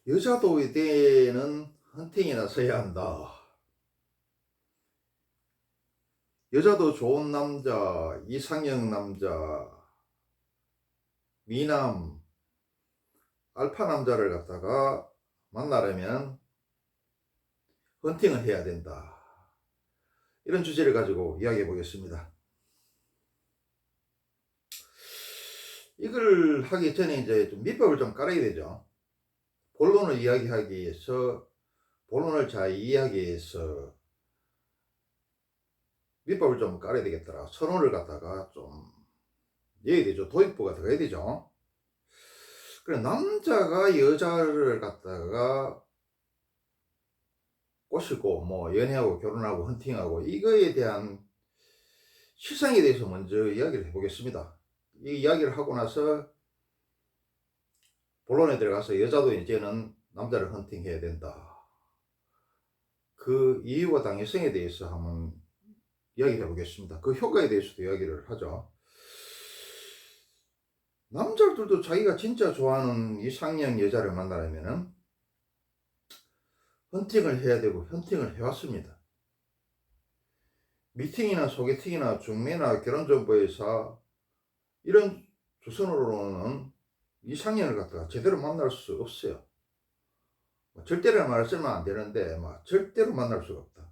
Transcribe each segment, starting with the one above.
여자도 이때는 헌팅에 나서야 한다. 여자도 좋은 남자, 이상형 남자, 미남, 알파 남자를 갖다가 만나려면 헌팅을 해야 된다. 이런 주제를 가지고 이야기해 보겠습니다. 이걸 하기 전에 이제 좀 밑밥을 좀 깔아야 되죠. 본론을 이야기하기 위해서, 본론을 잘 이해하기 위해서 밑밥을 좀 깔아야 되겠더라. 선호를 갖다가 좀 이해야 되죠. 도입부가 들어가야 되죠. 그래, 남자가 여자를 갖다가 꼬시고 뭐 연애하고 결혼하고 헌팅하고 이거에 대한 실상에 대해서 먼저 이야기를 해보겠습니다. 이 이야기를 하고 나서 본론에 들어가서 여자도 이제는 남자를 헌팅해야 된다. 그 이유와 당위성에 대해서 한번 이야기를 해보겠습니다. 그 효과에 대해서도 이야기를 하죠. 남자들도 자기가 진짜 좋아하는 이상형 여자를 만나려면 헌팅을 해야 되고 헌팅을 해왔습니다. 미팅이나 소개팅이나 중매나 결혼정보회사 이런 조선으로는 이상형을 갖다가 제대로 만날 수 없어요. 절대로 말을 쓰면 안 되는데 절대로 만날 수가 없다.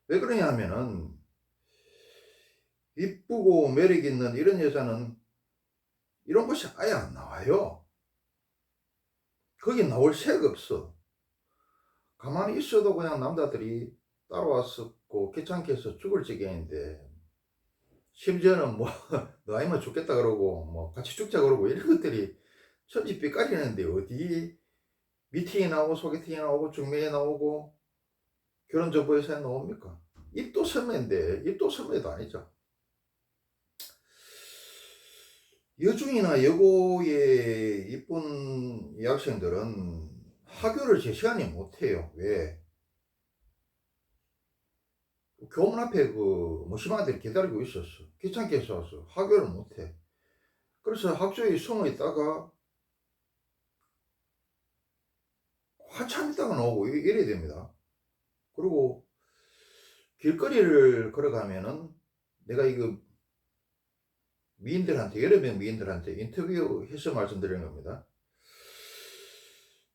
왜 그러냐 하면은 이쁘고 매력 있는 이런 여자는 이런 것이 아예 안 나와요. 거기 나올 새가 없어. 가만히 있어도 그냥 남자들이 따라왔었고 귀찮게 해서 죽을 지경인데, 심지어는 뭐 너 아니면 죽겠다 그러고 뭐 같이 죽자 그러고 이런 것들이 천지 삐까리는데 어디 미팅에 나오고 소개팅에 나오고 중매에 나오고 결혼정보회사에 나옵니까? 입도 선매인데 입도 선매도 아니죠. 여중이나 여고의 이쁜 여학생들은 학교를 제 시간에 못해요. 왜? 교문 앞에 그 무심한들 기다리고 있었어. 귀찮게 해서 왔어. 학교를 못해. 그래서 학교에 숨어 있다가 한참 있다가 나오고 이래야 됩니다. 그리고 길거리를 걸어가면은 내가 이거 미인들한테, 여러 명 미인들한테 인터뷰해서 말씀드리는 겁니다.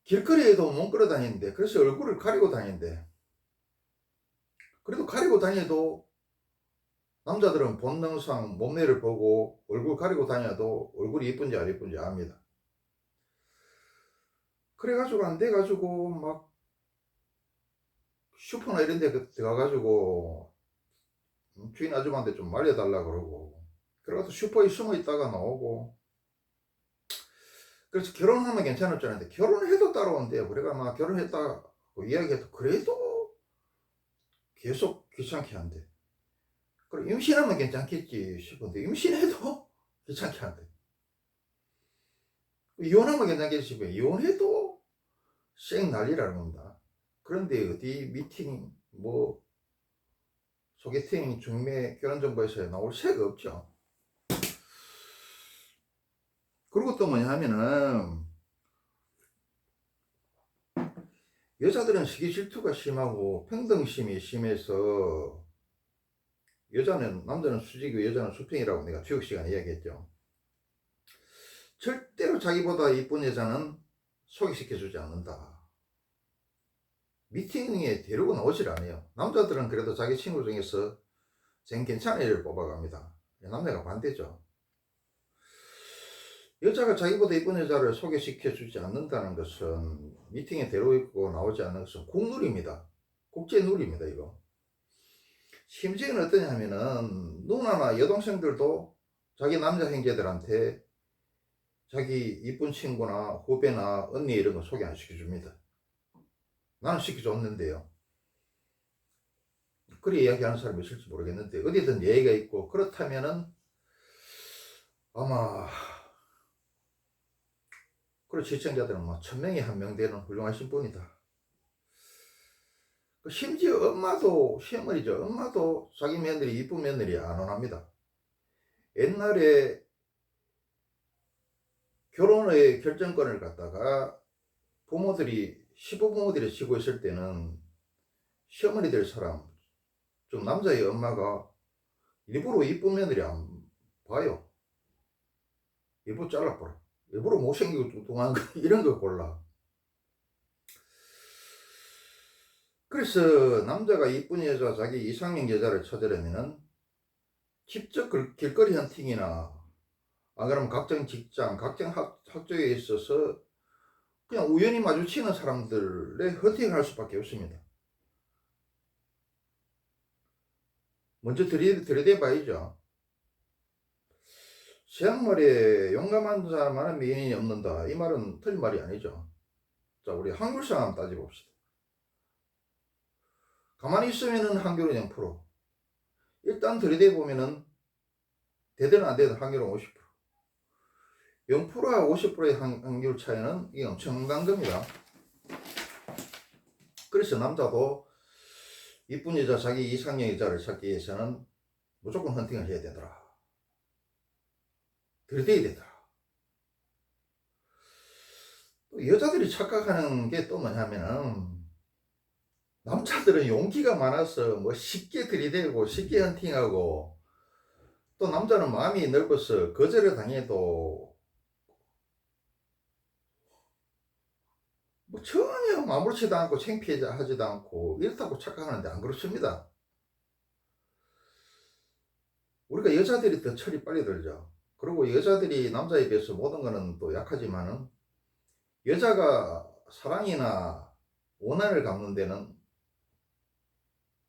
길거리에도 못 걸어 다니는데, 그래서 얼굴을 가리고 다니는데, 그래도 가리고 다녀도 남자들은 본능상 몸매를 보고 얼굴 가리고 다녀도 얼굴이 이쁜지 안 이쁜지 압니다. 그래가지고 안 돼가지고 막 슈퍼나 이런 데 들어가가지고 주인 아줌마한테 좀 말려달라 그러고, 그래가지고 슈퍼에 숨어 있다가 나오고, 그래서 결혼하면 괜찮을 줄 알았는데 결혼해도 따라온대요. 그래가 막 결혼했다고 이야기해도 그래도 계속 귀찮게 한대. 그럼 임신하면 괜찮겠지 싶은데 임신해도 귀찮게 한대. 이혼하면 괜찮겠지 싶어요. 이혼해도 쌩 난리라는 겁니다. 그런데 어디 미팅 뭐 소개팅 중매 결혼정보에서 나올 새가 없죠. 그리고 또 뭐냐 하면은 여자들은 시기 질투가 심하고 평등심이 심해서 남자는 수직이고 여자는 수평이라고 내가 교육 시간에 이야기했죠. 절대로 자기보다 이쁜 여자는 소개시켜주지 않는다. 미팅에 데리고 나오질 않아요. 남자들은 그래도 자기 친구 중에서 쟨 괜찮은 애를 뽑아갑니다. 남자가 반대죠. 여자가 자기보다 이쁜 여자를 소개시켜주지 않는다는 것은, 미팅에 데리고 나오지 않는 것은 국룰입니다. 국제룰입니다, 이거. 심지어는 어떠냐 하면은 누나나 여동생들도 자기 남자 형제들한테 자기 이쁜 친구나 후배나 언니 이런 거 소개 안 시켜줍니다. 나는 시켜줬는데요. 그리 이야기하는 사람이 있을지 모르겠는데 어디든 예의가 있고, 그렇다면은 아마 그리고 시청자들은 뭐 1000명에 1명 되는 훌륭하신 분이다. 심지어 엄마도, 시어머니죠. 엄마도 자기 며느리 이쁜 며느리 안 원합니다. 옛날에 결혼의 결정권을 갖다가 부모들이 시부모들이 지고 있을 때는 시어머니 될 사람, 좀 남자의 엄마가 일부러 이쁜 며느리 안 봐요. 일부러 잘라버려. 일부러 못생기고 뚱뚱한 거 이런 거 골라. 그래서 남자가 이쁜 여자, 자기 이상형 여자를 찾으려면은 직접 길거리 헌팅이나 안 그러면 각종 직장, 각종 학교에 있어서 그냥 우연히 마주치는 사람들의 헌팅을 할 수밖에 없습니다. 먼저 들이대 봐야죠. 시향말에 용감한 자만은 미인이 없는다. 이 말은 틀린 말이 아니죠. 자, 우리 확률상 한번 따져봅시다. 가만히 있으면은 확률은 0%. 일단 들이대 보면은 되든 안 되든 확률은 50%. 0%와 50%의 확률 차이는 이게 엄청난 겁니다. 그래서 남자도 이쁜 여자, 자기 이상형 여자를 찾기 위해서는 무조건 헌팅을 해야 되더라. 들이대야 되더라. 또 여자들이 착각하는 게 또 뭐냐면은 남자들은 용기가 많아서 뭐 쉽게 들이대고 쉽게 헌팅하고 또 남자는 마음이 넓어서 거절을 당해도 뭐 전혀 아무렇지도 않고 창피하지도 않고 이렇다고 착각하는데 안 그렇습니다. 우리가 여자들이 더 철이 빨리 들죠. 그리고 여자들이 남자에 비해서 모든 거는 또 약하지만은 여자가 사랑이나 원한을 갚는 데는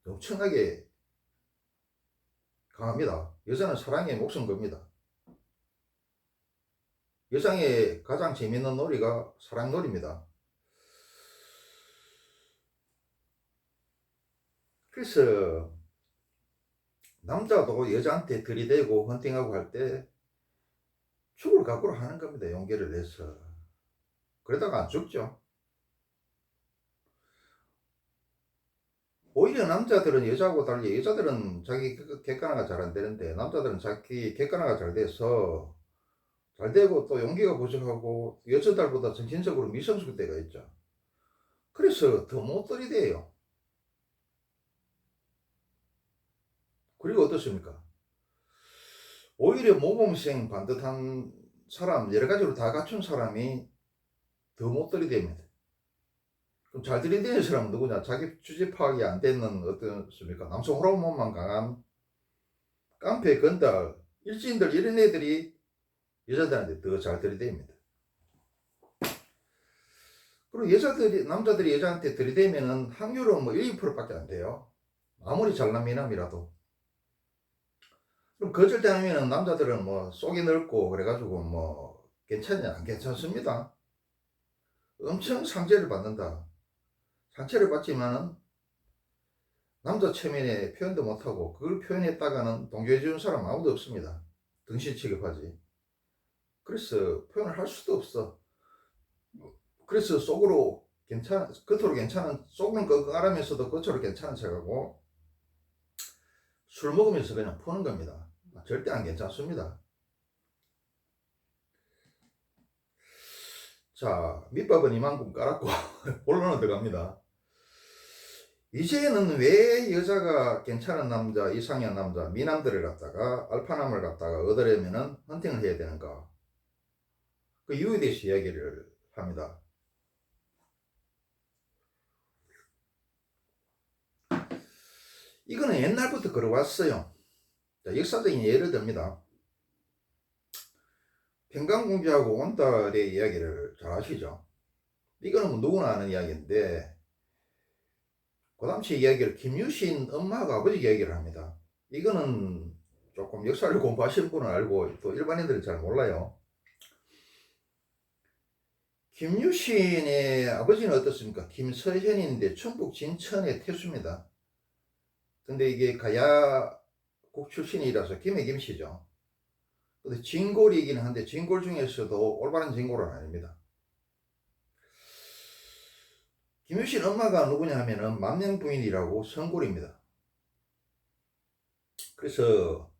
엄청나게 강합니다. 여자는 사랑에 목숨 겁니다. 여성의 가장 재밌는 놀이가 사랑놀이입니다. 그래서 남자도 여자한테 들이대고 헌팅하고 할 때 죽을 각오로 하는 겁니다. 용기를 내서. 그러다가 안 죽죠. 오히려 남자들은 여자하고 달리 여자들은 자기 객관화가 잘 안 되는데 남자들은 자기 객관화가 잘 돼서 잘 되고 또 용기가 부족하고 여자들보다 정신적으로 미성숙 때가 있죠. 그래서 더 못 들이대요. 그리고 어떻습니까? 오히려 모범생 반듯한 사람, 여러 가지로 다 갖춘 사람이 더 못 들이댑니다. 그럼 잘 들이대는 사람은 누구냐? 자기 주제 파악이 안 되는 어떻습니까? 남성 호르몬만 강한 깡패, 건달, 일진들 이런 애들이 여자들한테 더 잘 들이댑니다. 그리고 남자들이 여자한테 들이대면은 확률은 뭐 1, 2%밖에 안 돼요. 아무리 잘난 미남이라도. 그럼 거절당하면은 남자들은 뭐 속이 넓고 그래가지고 뭐 괜찮냐? 안 괜찮습니다. 엄청 상처를 받는다. 상처를 받지만은 남자 체면에 표현도 못하고 그걸 표현했다가는 동조해주는 사람 아무도 없습니다. 등신 취급하지. 그래서 표현을 할 수도 없어. 그래서 속으로 겉으로 괜찮은, 속은 끙끙하면서도 겉으로 괜찮은 척하고 술 먹으면서 그냥 푸는 겁니다. 절대 안 괜찮습니다. 자, 밑밥은 이만큼 깔았고 본론은 들어갑니다. 이제는 왜 여자가 괜찮은 남자, 이상형 남자, 미남들을 갖다가 알파남을 갖다가 얻으려면은 헌팅을 해야 되는가? 그 이유에 대해서 이야기를 합니다. 이거는 옛날부터 그려왔어요. 자, 역사적인 예를 듭니다. 평강공주하고 온달의 이야기를 잘 아시죠? 이거는 뭐 누구나 아는 이야기인데 그 당시 이야기를 김유신 엄마하고 아버지 이야기를 합니다. 이거는 조금 역사를 공부하신 분은 알고 또 일반인들은 잘 몰라요. 김유신의 아버지는 어떻습니까? 김서현인데 충북 진천의 태수입니다. 근데 이게 가야국 출신이라서 김의 김씨죠. 근데 진골이긴 한데 진골 중에서도 올바른 진골은 아닙니다. 김유신 엄마가 누구냐 하면은 만명부인이라고 성골입니다. 그래서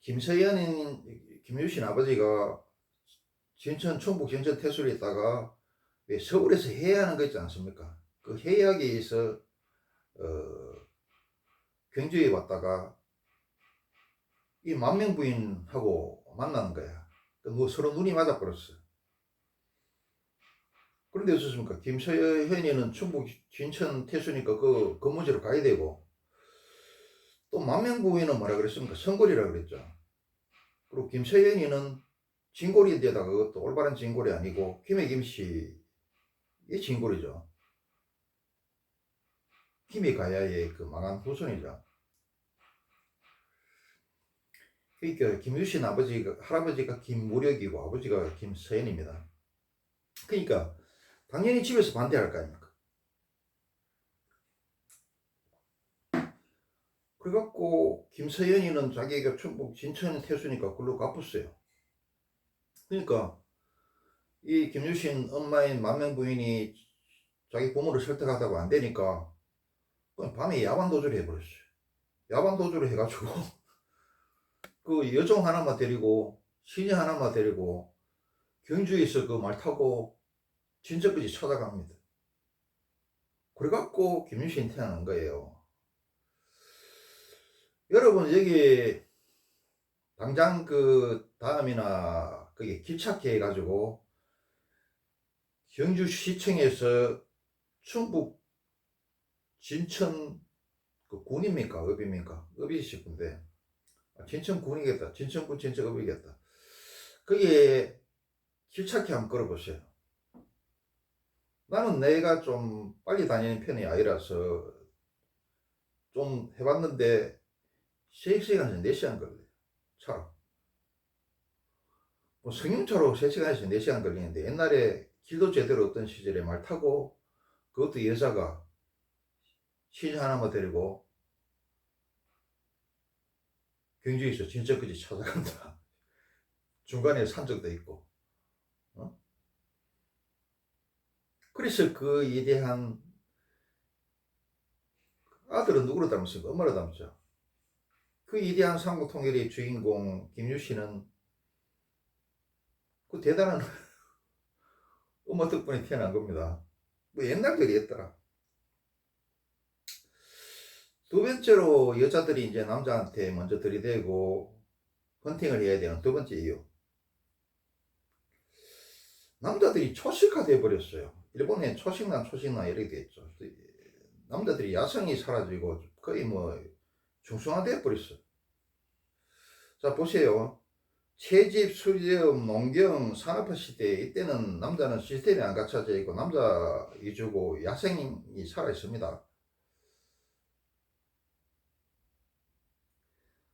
김유신 아버지가 충북 진천 태수를 있다가 왜 서울에서 해외하는 거 있지 않습니까? 그 해외하기 위해서 경주에 왔다가 이 만명 부인하고 만나는 거야. 뭐 서로 눈이 맞아버렸어. 그런데 어떻습니까? 김서현이는 충북 진천 태수니까 그 근무지로 가야 되고, 또 만명 부인은 뭐라 그랬습니까? 성골이라 그랬죠. 그리고 김서현이는 진골인데다가 그것도 올바른 진골이 아니고 김해 김씨의 진골이죠. 김해 가야의 그 망한 후손이죠. 그러니까 김유신 할아버지가 김무력이고 아버지가 김서현입니다. 그러니까 당연히 집에서 반대할 거 아닙니까? 그래갖고 김서연이는 자기가 충북 진천 태수니까 글로 갚았어요. 그러니까 이 김유신 엄마인 만명 부인이 자기 부모를 설득하다고 안 되니까 그냥 밤에 야반 도주를 해버렸어요. 야반 도주를 해가지고 그 여종 하나만 데리고 시녀 하나만 데리고 경주에서 그 말 타고 진천까지 찾아갑니다. 그래갖고 김유신이 태어난 거예요. 여러분 여기 당장 그 다음이나 그게 기착해 해가지고 경주시청에서 충북 진천 그 군입니까 읍입니까? 읍이 싶은데 진천군이겠다. 진천군 진천읍이겠다. 거기에 기착해 한번 걸어보세요. 나는 내가 좀 빨리 다니는 편이 아니라서 좀 해봤는데 3시간에서 4시간 걸려요. 차로. 뭐 승용차로 3시간에서 4시간 걸리는데 옛날에 길도 제대로 없던 시절에 말 타고 그것도 여자가 시녀 하나만 데리고 경주에서 진천까지 찾아간다. 중간에 산적도 있고. 어? 그래서 그 위대한 아들은 누구로 닮았습니까? 엄마로 닮았죠. 그 위대한 삼국통일의 주인공 김유신은 그 대단한 엄마 덕분에 태어난 겁니다. 뭐 옛날도 이랬더라. 두 번째로 여자들이 이제 남자한테 먼저 들이대고 헌팅을 해야 되는 두 번째 이유. 남자들이 초식화 돼버렸어요. 일본에 초식남 이렇게 됐죠. 남자들이 야성이 사라지고 거의 뭐 중성화돼 버렸어. 자 보세요. 채집, 수렵, 농경, 산업화 시대 이때는 남자는 시스템이 안 갖춰져 있고 남자 위주고 야생이 살아 있습니다.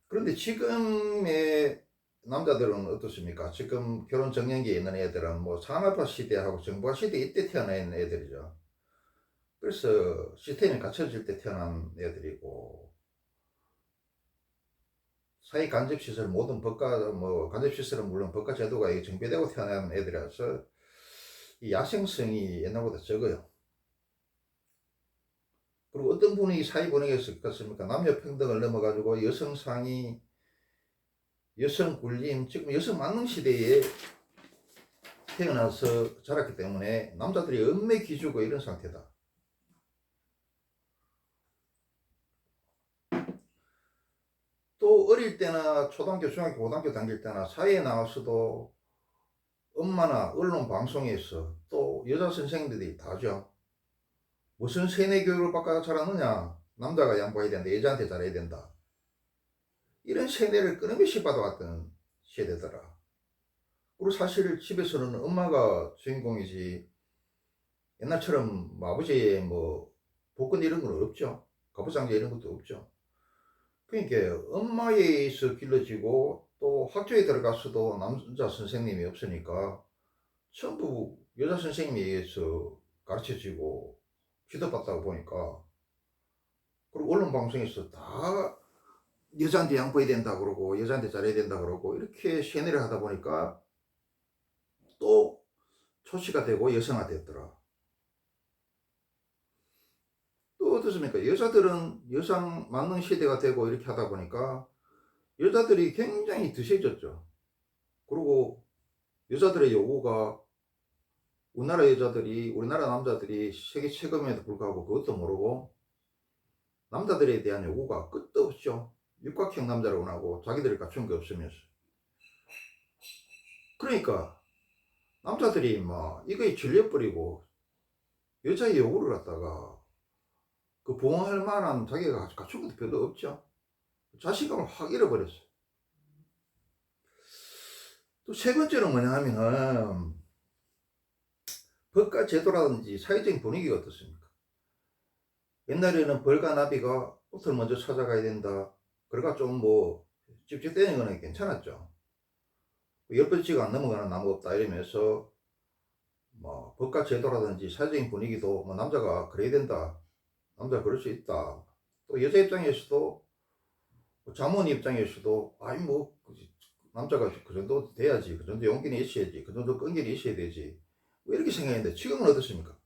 그런데 지금의 남자들은 어떻습니까? 지금 결혼 정년기에 있는 애들은 뭐 산업화 시대하고 정보화 시대 이때 태어난 애들이죠. 그래서 시스템이 갖춰질 때 태어난 애들이고 사회 간접시설 모든 법과 뭐 간접시설은 물론 법과 제도가 정비되고 태어난 애들이라서 이 야생성이 옛날보다 적어요. 그리고 어떤 분이 사회 분위기였겠습니까? 남녀 평등을 넘어가지고 여성 상위, 여성 굴림, 지금 여성 만능 시대에 태어나서 자랐기 때문에 남자들이 엄매 기주고 이런 상태다. 또 어릴 때나 초등학교, 중학교, 고등학교 다닐 때나 사회에 나와서도 엄마나 언론 방송에서 또 여자 선생님들이 다죠. 무슨 세뇌 교육을 받고 자랐느냐? 남자가 양보해야 된다. 여자한테 잘해야 된다. 이런 세뇌를 끊임없이 받아왔던 세대더라. 그리고 사실 집에서는 엄마가 주인공이지 옛날처럼 뭐 아버지의 뭐 복권 이런 건 없죠. 가부장제 이런 것도 없죠. 그러니까 엄마에 의해서 길러지고 또 학교에 들어가서도 남자 선생님이 없으니까 전부 여자 선생님에 의해서 가르쳐지고 지도받다 보니까 그리고 언론 방송에서 다 여자한테 양보해야 된다 그러고 여자한테 잘해야 된다 그러고 이렇게 세뇌를 하다 보니까 또 초시가 되고 여성화 됐더라. 또 어떻습니까? 여자들은 여성 만능 시대가 되고 이렇게 하다 보니까 여자들이 굉장히 드세졌죠. 그리고 여자들의 요구가 우리나라 여자들이, 우리나라 남자들이 세계 최고임에도 불구하고 그것도 모르고 남자들에 대한 요구가 끝도 없죠. 육각형 남자를 원하고 자기들이 갖춘 게 없으면서. 그러니까 남자들이 막 이거에 질려버리고 여자의 요구를 갖다가 그 부응할 만한 자기가 갖춘 것도 별로 없죠. 자신감을 확 잃어버렸어. 또 세 번째는 뭐냐 하면은 법과 제도라든지 사회적인 분위기가 어떻습니까? 옛날에는 벌과 나비가 옷을 먼저 찾아가야 된다. 그러니까 좀 뭐 찝찝대는 거는 괜찮았죠. 10번씩 안 넘어가는 나무 없다 이러면서 뭐 법과 제도라든지 사회적인 분위기도 뭐 남자가 그래야 된다. 남자가 그럴 수 있다. 또 여자 입장에서도 자문 입장에서도 아니 뭐 남자가 그 정도 돼야지, 그 정도 용기는 있어야지, 그 정도 끈기는 있어야 되지, 뭐 이렇게 생각했는데 지금은 어떻습니까?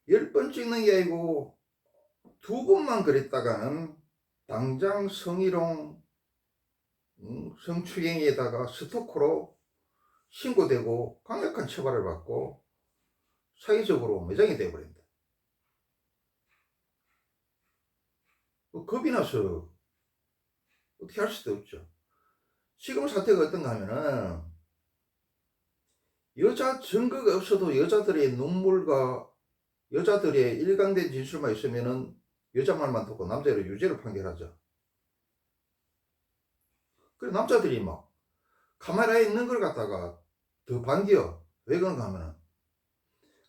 10번 찍는 게 아니고 2번만 그랬다가는 당장 성희롱, 성추행에다가 스토커로 신고되고 강력한 처벌을 받고 사회적으로 매장이 되어버린다. 겁이 나서 어떻게 할 수도 없죠. 지금 사태가 어떤가 하면은 여자 증거가 없어도 여자들의 눈물과 여자들의 일관된 진술만 있으면은 여자 말만 듣고 남자를 유죄로 판결하죠. 그래 남자들이 막 카메라에 있는 걸 갖다가 더 반겨. 왜 그런가 하면은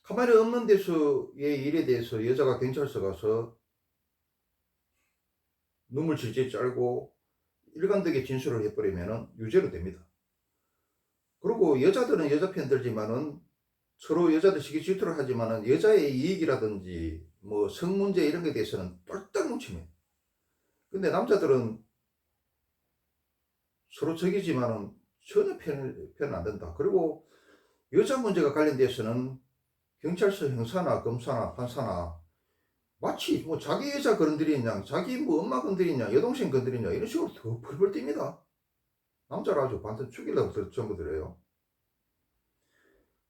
카메라 없는 데서의 일에 대해서 여자가 경찰서 가서 눈물 질질 짤고 일관되게 진술을 해버리면은 유죄로 됩니다. 그리고 여자들은 여자 편 들지만은 서로 여자들 시기 질투를 하지만은 여자의 이익이라든지 뭐 성문제 이런 것에 대해서는 똘딱 뭉치면. 근데 남자들은 서로 적이지만은 전혀 편은 안 된다. 그리고 여자 문제가 관련돼서는 경찰서 형사나 검사나 판사나 마치 뭐 자기 여자 건드린 양, 자기 뭐 엄마 건드린 양, 여동생 건드린 양 이런 식으로 더 벌벌 띱니다. 남자를 아주 반드시 죽이려고 전부 들어요.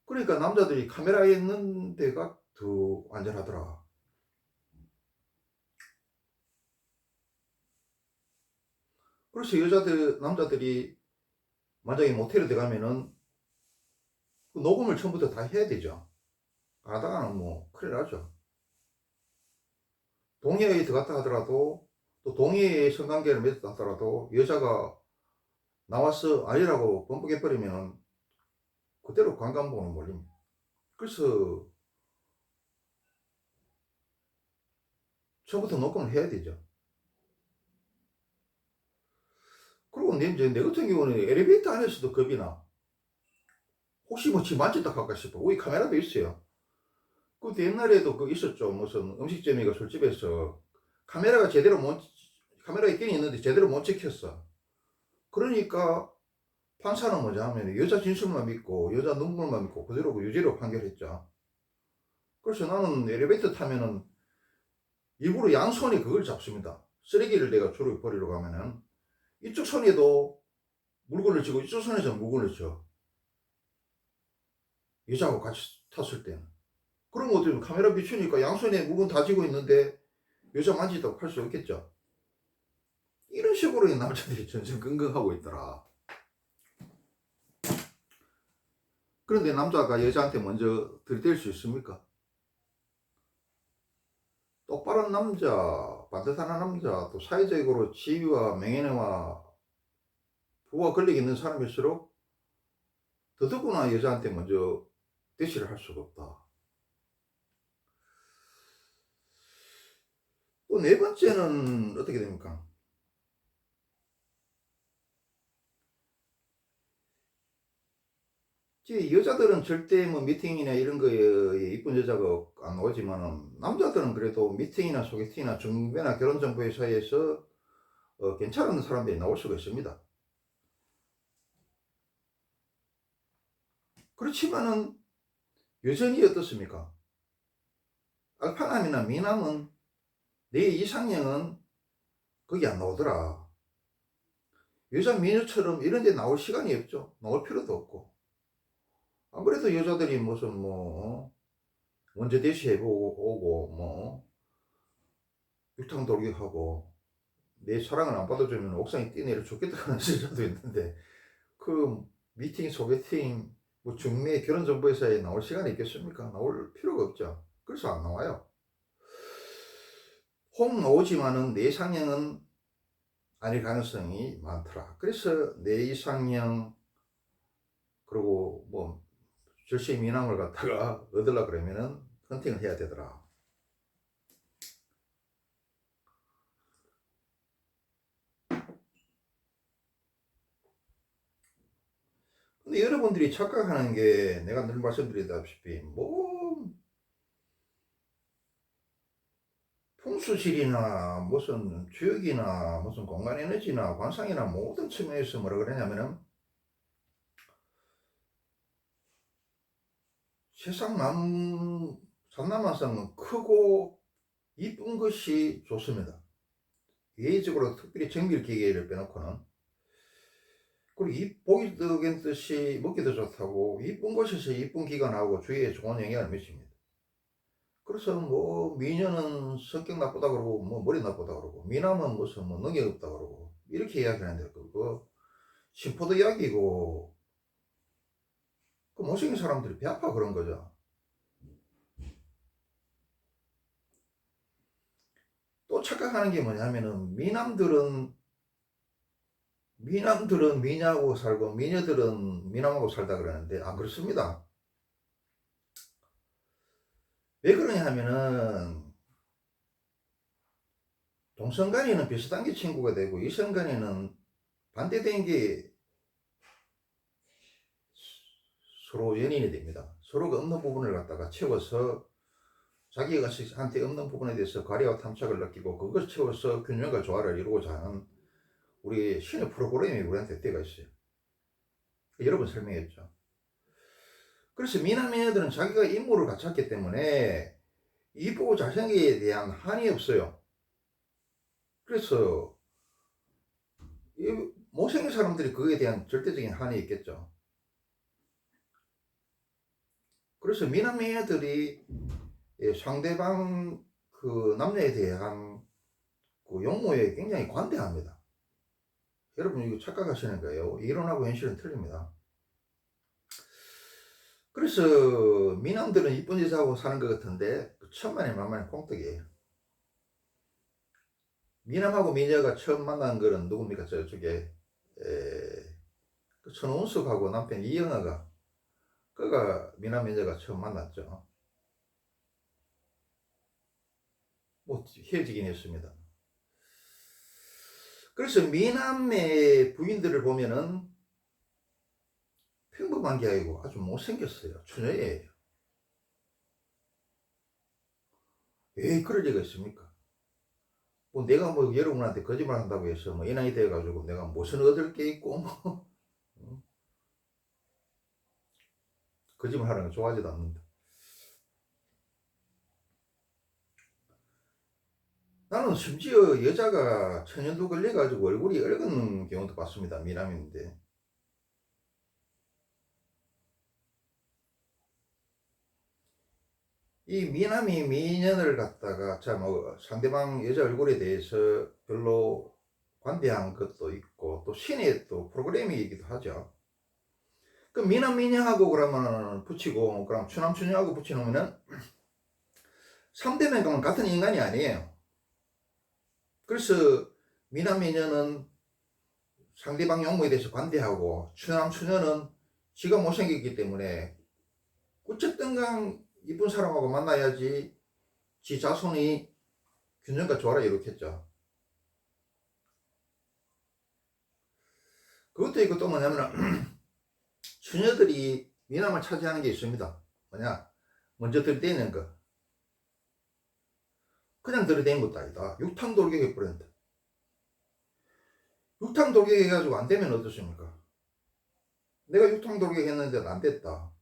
그러니까 남자들이 카메라에 있는 데가 더 안전하더라. 그래서 남자들이 만약에 모텔에 들어가면은 그 녹음을 처음부터 다 해야 되죠. 안 하다가는 뭐 큰일 나죠. 동해에 들어갔다 하더라도 또 동해에 성관계를 맺었다 하더라도 여자가 나와서 아니라고 번복해버리면 그대로 관광보는 몰립니다. 그래서 처음부터 녹음을 해야 되죠. 그리고 내 같은 경우는 엘리베이터 안에서도 겁이 나. 혹시 뭐 지 만졌다 할까 싶어. 우리 카메라도 있어요. 그때 옛날에도 그 있었죠. 무슨 음식점이가 술집에서 카메라 있긴 있는데 제대로 못 찍혔어. 그러니까 판사는 뭐냐 하면 여자 진술만 믿고 여자 눈물만 믿고 그대로 유죄로 판결했죠. 그래서 나는 엘리베이터 타면은 일부러 양손에 그걸 잡습니다. 쓰레기를 내가 주로 버리러 가면은 이쪽 손에도 물건을 쥐고 이쪽 손에서 물건을 쥐어. 여자하고 같이 탔을 때는. 그럼 어떻게 카메라 비추니까 양손에 물건 다 쥐고 있는데 여자 만지다고 할 수 없겠죠. 이런 식으로 이 남자들이 전전긍긍하고 있더라. 그런데 남자가 여자한테 먼저 들이댈 수 있습니까? 똑바른 남자, 반듯한 남자, 또 사회적으로 지위와 명예와 부와 권력이 있는 사람일수록 더더구나 여자한테 먼저 대시를 할 수가 없다. 또 네 번째는 어떻게 됩니까? 여자들은 절대 뭐 미팅이나 이런 거에 이쁜 여자가 안 나오지만은 남자들은 그래도 미팅이나 소개팅이나 중매나 결혼정보회 사이에서 괜찮은 사람들이 나올 수가 있습니다. 그렇지만은 여전히 어떻습니까? 알파남이나 미남은 내 이상형은 거기 안 나오더라. 여자 미녀처럼 이런 데 나올 시간이 없죠. 나올 필요도 없고. 아무래도 여자들이 무슨 뭐 먼저 대시해보고 오고 뭐 육탕 돌격하고 내 사랑을 안 받아주면 옥상에 뛰내려 죽겠다는 여자도 있는데 그 미팅, 소개팅, 뭐 중매, 결혼정보회사에 나올 시간이 있겠습니까? 나올 필요가 없죠. 그래서 안 나와요. 혹 나오지만은 내 이상형은 아닐 가능성이 많더라. 그래서 내 이상형 그리고 뭐 절세 미남을 갖다가 얻으려 그러면은 헌팅을 해야 되더라. 근데 여러분들이 착각하는 게 내가 늘 말씀드리다시피 뭐 풍수질이나 무슨 주역이나 무슨 공간 에너지나 관상이나 모든 측면에서 뭐라 그러냐면은 세상 삼남한상은 크고 이쁜 것이 좋습니다. 예외적으로 특별히 정밀 기계를 빼놓고는. 그리고 보기도 듯이 먹기도 좋다고 이쁜 곳에서 이쁜 기가 나오고 주위에 좋은 영향을 미칩니다. 그래서 뭐 미녀는 성격 나쁘다 그러고 뭐 머리 나쁘다 그러고 미남은 무슨 뭐 능력 없다 그러고 이렇게 이야기하는데 그거 심포도 이야기고 그 못생긴 사람들이 배 아파 그런 거죠. 또 착각하는 게 뭐냐면은 미남들은 미녀하고 살고 미녀들은 미남하고 살다 그러는데 안 그렇습니다. 왜 그러냐 하면은 동성간에는 비슷한 게 친구가 되고 이성간에는 반대된 게 서로 연인이 됩니다. 서로가 없는 부분을 갖다가 채워서 자기가 한테 없는 부분에 대해서 과리와 탐착을 느끼고 그걸 채워서 균형과 조화를 이루고자 하는 우리 신의 프로그램이 우리한테 때가 있어요. 여러 번 설명했죠. 그래서 미남미녀들은 자기가 임무를 갖췄기 때문에 이쁘고 잘생기에 대한 한이 없어요. 그래서 못생긴 사람들이 그거에 대한 절대적인 한이 있겠죠. 그래서 미남미녀들이 상대방 그 남녀에 대한 그 용모에 굉장히 관대합니다. 여러분 이거 착각하시는 거예요. 이론하고 현실은 틀립니다. 그래서 미남들은 이쁜 여자하고 사는 것 같은데 천만에 만만의 콩떡이에요. 미남하고 미녀가 처음 만난 거는 누굽니까? 저쪽에 그 천운숙하고 남편 이영아가 그가 미남 미녀가 처음 만났죠. 뭐 헤어지긴 했습니다. 그래서 미남의 부인들을 보면은 평범한 게 아니고 아주 못생겼어요. 처녀예요. 왜 그럴 리가 있습니까? 뭐 내가 뭐 여러분한테 거짓말 한다고 해서 뭐 이 나이 돼가지고 내가 무슨 얻을 게 있고 뭐 거짓말 하는 거 좋아하지도 않는다. 나는 심지어 여자가 천연두 걸려가지고 얼굴이 얼어붙는 경우도 봤습니다. 미남인데. 이 미남이 미녀를 갖다가 뭐 상대방 여자 얼굴에 대해서 별로 관대한 것도 있고 또 신의 또 프로그램이기도 하죠. 그 미남 미녀하고 그러면 붙이고 그럼 추남 추녀하고 붙여놓으면은 3대면 가면 같은 인간이 아니에요. 그래서 미남 미녀는 상대방 용모에 대해서 관대하고 추남 추녀는 지가 못생겼기 때문에 어쨌든간 이쁜 사람하고 만나야지 지 자손이 균형과 조화를 이루겠죠. 그것도 있고 또 뭐냐면 추녀들이 미남을 차지하는 게 있습니다. 뭐냐? 먼저 들이대는 거. 그냥 들이대는 것도 아니다. 육탕 돌격해 버린다. 육탕 돌격 해가지고 안 되면 어떻습니까? 내가 육탕 돌격 했는데 안 됐다.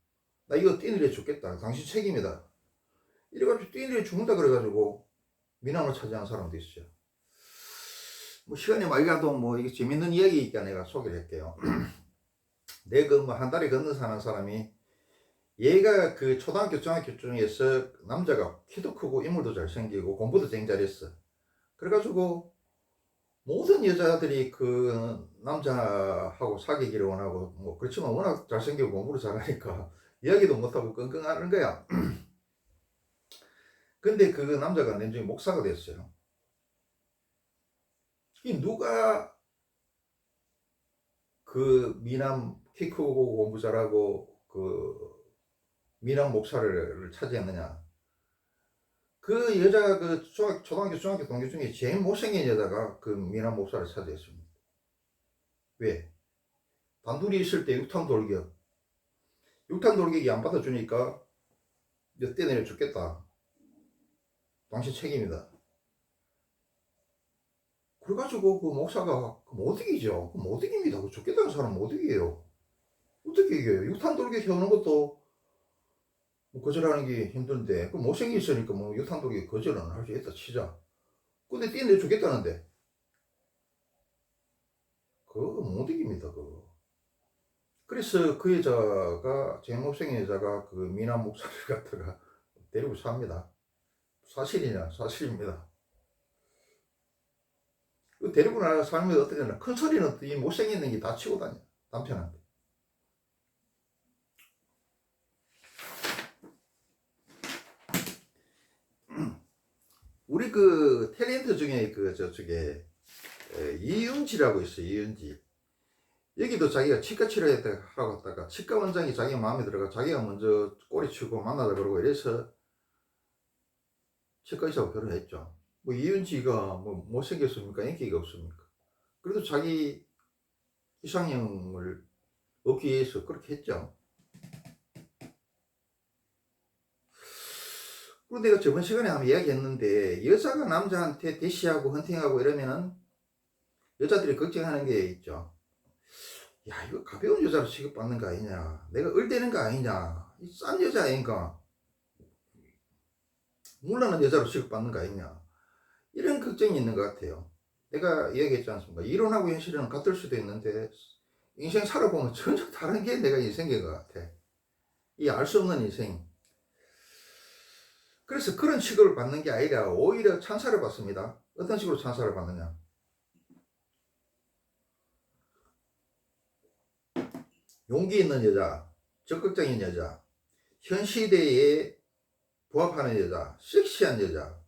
나 이거 뛰느려 죽겠다. 당신 책임이다. 이래가지고 뛰느려 죽는다 그래가지고 미남을 차지한 사람도 있어요. 뭐 시간이 많이 가도 뭐 이게 재밌는 이야기니까 내가 소개를 할게요. 내 그 뭐 한 달에 걷는 사는 사람이 얘가 그 초등학교, 중학교 중에서 남자가 키도 크고 인물도 잘생기고 공부도 쟁 잘했어. 그래가지고 모든 여자들이 그 남자하고 사귀기를 원하고, 뭐 그렇지만 워낙 잘생기고 공부를 잘하니까 이야기도 못하고 끙끙하는 거야. 근데 그 남자가 나중에 목사가 됐어요. 이 누가 그 미남 키 크고 공부 잘하고 그 미남 목사를 차지했느냐? 그 여자가 그 초등학교, 중학교 동기 중에 제일 못생긴 여자가 그 미남 목사를 차지했습니다. 왜? 단둘이 있을 때 육탄 돌격. 육탄 돌격이 안 받아주니까 몇 대 내려 죽겠다. 당신 책임이다. 그래가지고 그 목사가 못 이기죠. 못 이깁니다. 그 죽겠다는 사람 못 이겨요. 어떻게 이겨요? 육탄 돌격 해오는 것도 뭐 거절하는 게 힘든데, 그 못생기 있으니까 뭐 육탄 돌격 거절은 할 수 있다 치자. 근데 뛰내 죽겠다는데, 그거 못 이깁니다. 그거. 그래서 그 여자가, 제일 못생긴 여자가 그 미남 목사를 갖다가 데리고 삽니다. 사실이냐? 사실입니다. 그 데리고 나서 살면 어떻게 되나? 큰 소리는 이 못생긴 게 다 치고 다녀. 남편한테. 우리 그 탤런트 중에 그 저쪽에 이윤지라고 있어요. 이윤지. 여기도 자기가 치과 치료하러 갔다가 치과 원장이 자기가 마음에 들어가 자기가 먼저 꼬리치고 만나자 그러고 이래서 치과 의사하고 결혼했죠. 뭐 이윤지가 뭐 못생겼습니까? 인기가 없습니까? 그래도 자기 이상형을 얻기 위해서 그렇게 했죠. 그리고 내가 저번 시간에 한번 이야기했는데, 여자가 남자한테 대시하고 헌팅하고 이러면은 여자들이 걱정하는 게 있죠. 야, 이거 가벼운 여자로 취급받는 거 아니냐, 내가 을대는 거 아니냐, 싼 여자 아닌가, 물러는 여자로 취급받는 거 아니냐, 이런 걱정이 있는 것 같아요. 내가 이야기했지 않습니까? 이론하고 현실은 같을 수도 있는데 인생 살아보면 전혀 다른 게 내가 인생인 것 같아. 이 알 수 없는 인생. 그래서 그런 취급을 받는 게 아니라 오히려 찬사를 받습니다. 어떤 식으로 찬사를 받느냐? 용기 있는 여자, 적극적인 여자, 현 시대에 부합하는 여자, 섹시한 여자,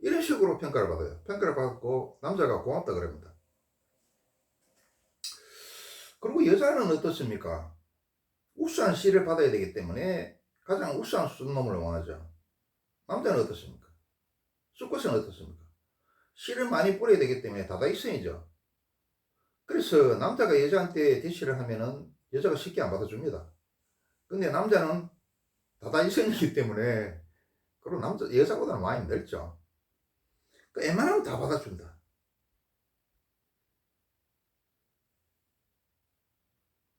이런 식으로 평가를 받아요. 평가를 받고 남자가 고맙다 그럽니다. 그리고 여자는 어떻습니까? 우수한 시를 받아야 되기 때문에 가장 우수한 순놈을 원하죠. 남자는 어떻습니까? 수컷은 어떻습니까? 씨를 많이 뿌려야 되기 때문에 다다익선이죠. 그래서 남자가 여자한테 대시를 하면은 여자가 쉽게 안 받아줍니다. 근데 남자는 다다익선이기 때문에, 그리고 여자보다는 많이 넓죠. 그 웬만하면 다 받아준다.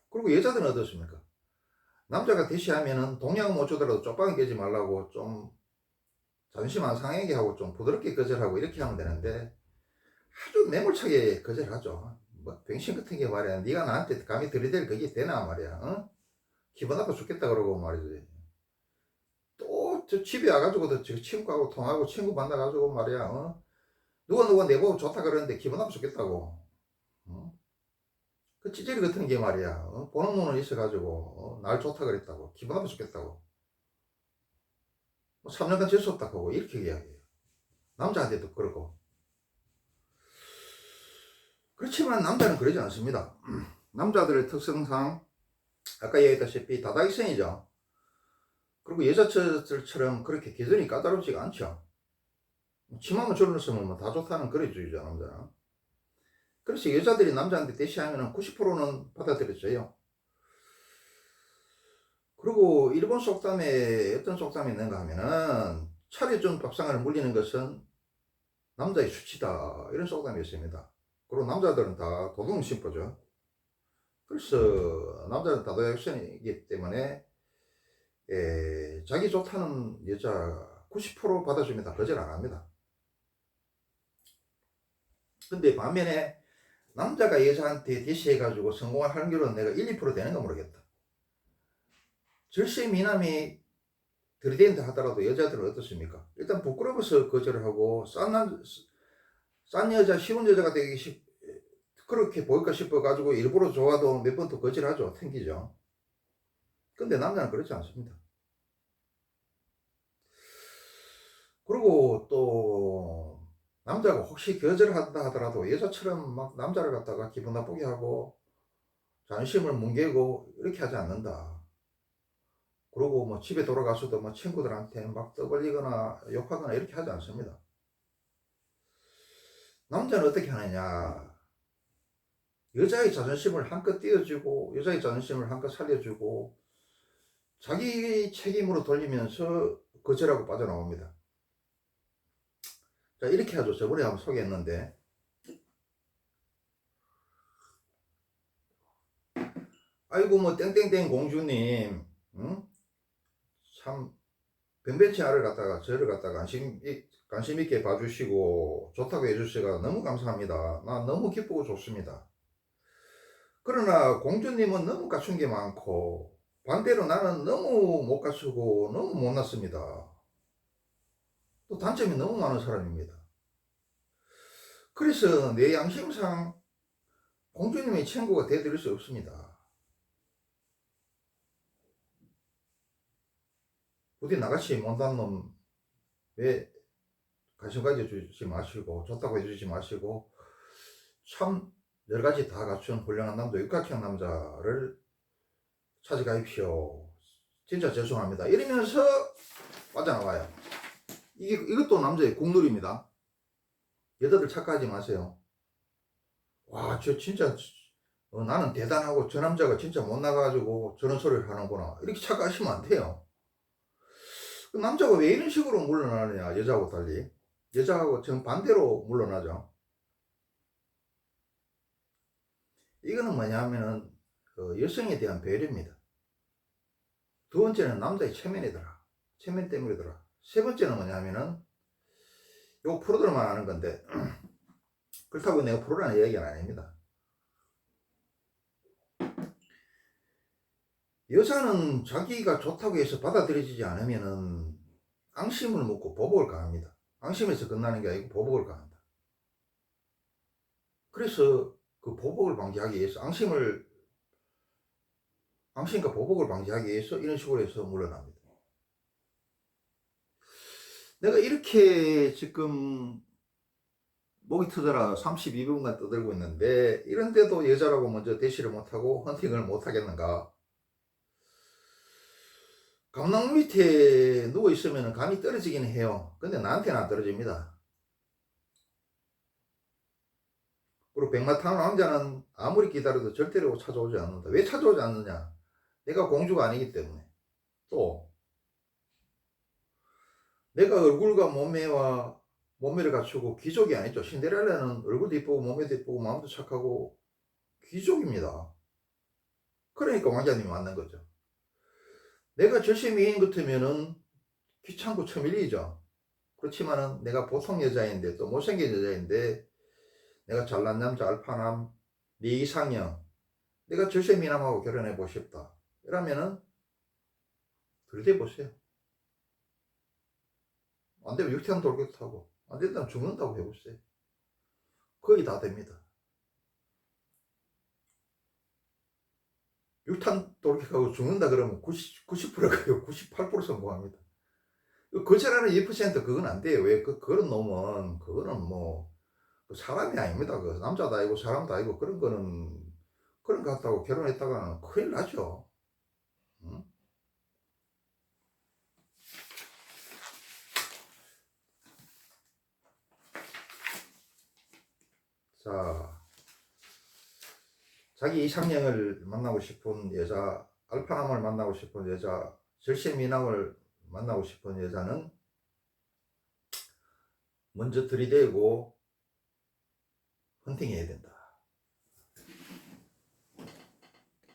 그리고 여자들은 어떻습니까? 남자가 대시하면은 동양 못 주더라도 쪽방에 깨지 말라고 좀 자존심 안 상하게 하고 좀 부드럽게 거절하고 이렇게 하면 되는데, 아주 매몰차게 거절하죠. 뭐 병신 같은 게 말이야, 네가 나한테 감히 들이댈 그게 되나 말이야. 어? 기분 나빠 죽겠다 그러고 말이지. 또 저 집에 와가지고도 저 친구하고 통하고 친구 만나가지고 말이야. 어? 누가 내보고 좋다 그러는데 기분 나빠 죽겠다고. 어? 그 찌질이 같은 게 말이야. 어? 보는 눈은 있어가지고 날 좋다 그랬다고 기분 나빠 죽겠다고. 뭐 3년간 질 수 없다 하고 이렇게 이야기해요. 남자한테도 그러고. 그렇지만 남자는 그러지 않습니다. 남자들의 특성상 아까 얘기했다시피 다다익선이죠. 그리고 여자들처럼 그렇게 기준이 까다롭지가 않죠. 치마만 줄을 쓰면 다 좋다는 그런 주의죠, 남자는. 그래서 여자들이 남자한테 대시하면 90%는 받아들여져요. 그리고 일본 속담에 어떤 속담이 있는가 하면은, 차려준 밥상을 물리는 것은 남자의 수치다, 이런 속담이 있습니다. 그리고 남자들은 다 도둑심보죠. 그래서 남자는 다다익선이기 때문에 자기 좋다는 여자 90% 받아줍니다. 거절 안 합니다. 근데 반면에 남자가 여자한테 대시해가지고 성공할 확률은 내가 1, 2% 되는가 모르겠다. 절세 미남이 들이댄다 하더라도 여자들은 어떻습니까? 일단 부끄러워서 거절을 하고 싼 여자, 쉬운 여자가 그렇게 보일까 싶어가지고 일부러 좋아도 몇 번 더 거절하죠. 튕기죠. 근데 남자는 그렇지 않습니다. 그리고 또 남자가 혹시 거절한다 하더라도 여자처럼 막 남자를 갖다가 기분 나쁘게 하고 자존심을 뭉개고 이렇게 하지 않는다. 그리고 뭐 집에 돌아가서도 뭐 친구들한테 막 떠벌리거나 욕하거나 이렇게 하지 않습니다. 남자는 어떻게 하느냐. 여자의 자존심을 한껏 띄워주고 여자의 자존심을 한껏 살려주고 자기 책임으로 돌리면서 거절하고 빠져나옵니다. 자, 이렇게 하죠. 저번에 한번 소개했는데 아이고 뭐 땡땡땡 공주님 참 변변치 않을 갖다가 저를 갖다가 관심 있게 봐주시고 좋다고 해주시가 너무 감사합니다. 나 너무 기쁘고 좋습니다. 그러나 공주님은 너무 갖춘 게 많고 반대로 나는 너무 못 갖추고 너무 못났습니다. 또 단점이 너무 많은 사람입니다. 그래서 내 양심상 공주님의 친구가 되어드릴 수 없습니다. 부디 나같이 못난 놈 왜 관심 가져주지 마시고 좋다고 해주지 마시고 참 여러가지 다 갖춘 훌륭한 남자 육각형 남자를 찾아가십시오. 진짜 죄송합니다. 이러면서 빠져나와요. 이것도 남자의 국룰입니다. 여자들 착각하지 마세요. 와, 저 진짜 나는 대단하고 저 남자가 진짜 못 나가가지고 저런 소리를 하는구나. 이렇게 착각하시면 안 돼요. 그 남자가 왜 이런 식으로 물러나느냐. 여자하고 달리. 여자하고 정반대로 물러나죠. 이거는 뭐냐 하면은 여성에 대한 배려입니다. 두 번째는 남자의 체면이더라. 체면 때문이더라. 세 번째는 뭐냐 하면은 요 프로들만 아는 건데 그렇다고 내가 프로라는 이야기는 아닙니다. 여자는 자기가 좋다고 해서 받아들여지지 않으면은 앙심을 묻고 보복을 가합니다. 앙심에서 끝나는 게 아니고 보복을 가한다. 그래서 그 보복을 방지하기 위해서 앙심과 보복을 방지하기 위해서 이런 식으로 해서 물러납니다. 내가 이렇게 지금 목이 터져라 32분간 떠들고 있는데 이런데도 여자라고 먼저 대시를 못하고 헌팅을 못하겠는가. 감나무 밑에 누워있으면 감이 떨어지긴 해요. 근데 나한테는 안 떨어집니다. 그리고 백마탄 왕자는 아무리 기다려도 절대로 찾아오지 않는다. 왜 찾아오지 않느냐. 내가 공주가 아니기 때문에. 또 내가 얼굴과 몸매를 갖추고 귀족이 아니죠. 신데렐라는 얼굴도 이쁘고 몸매도 이쁘고 마음도 착하고 귀족입니다. 그러니까 왕자님이 만난 거죠. 내가 절세 미인 같으면은 귀찮고 처밀리죠. 그렇지만은 내가 보통 여자인데 또 못생긴 여자인데 내가 잘난 남자 알파남 네 이상형 내가 절세 미남하고 결혼해 보고 싶다. 이러면은 들이대 보세요. 안 되면 육탄 돌격 타고 안 된다면 죽는다고 해보세요. 거의 다 됩니다. 육탄 돌격하고 죽는다 그러면 90%가요. 98% 성공합니다. 거절하는 2% 그건 안 돼요. 왜? 그런 놈은 그거는 뭐 사람이 아닙니다. 그 남자도 아니고 사람도 아니고 그런 거는 그런 것 같다고 결혼했다가는 큰일 나죠. 응? 자, 자기 이상형을 만나고 싶은 여자, 알파남을 만나고 싶은 여자, 절세 미남을 만나고 싶은 여자는 먼저 들이대고 헌팅해야 된다.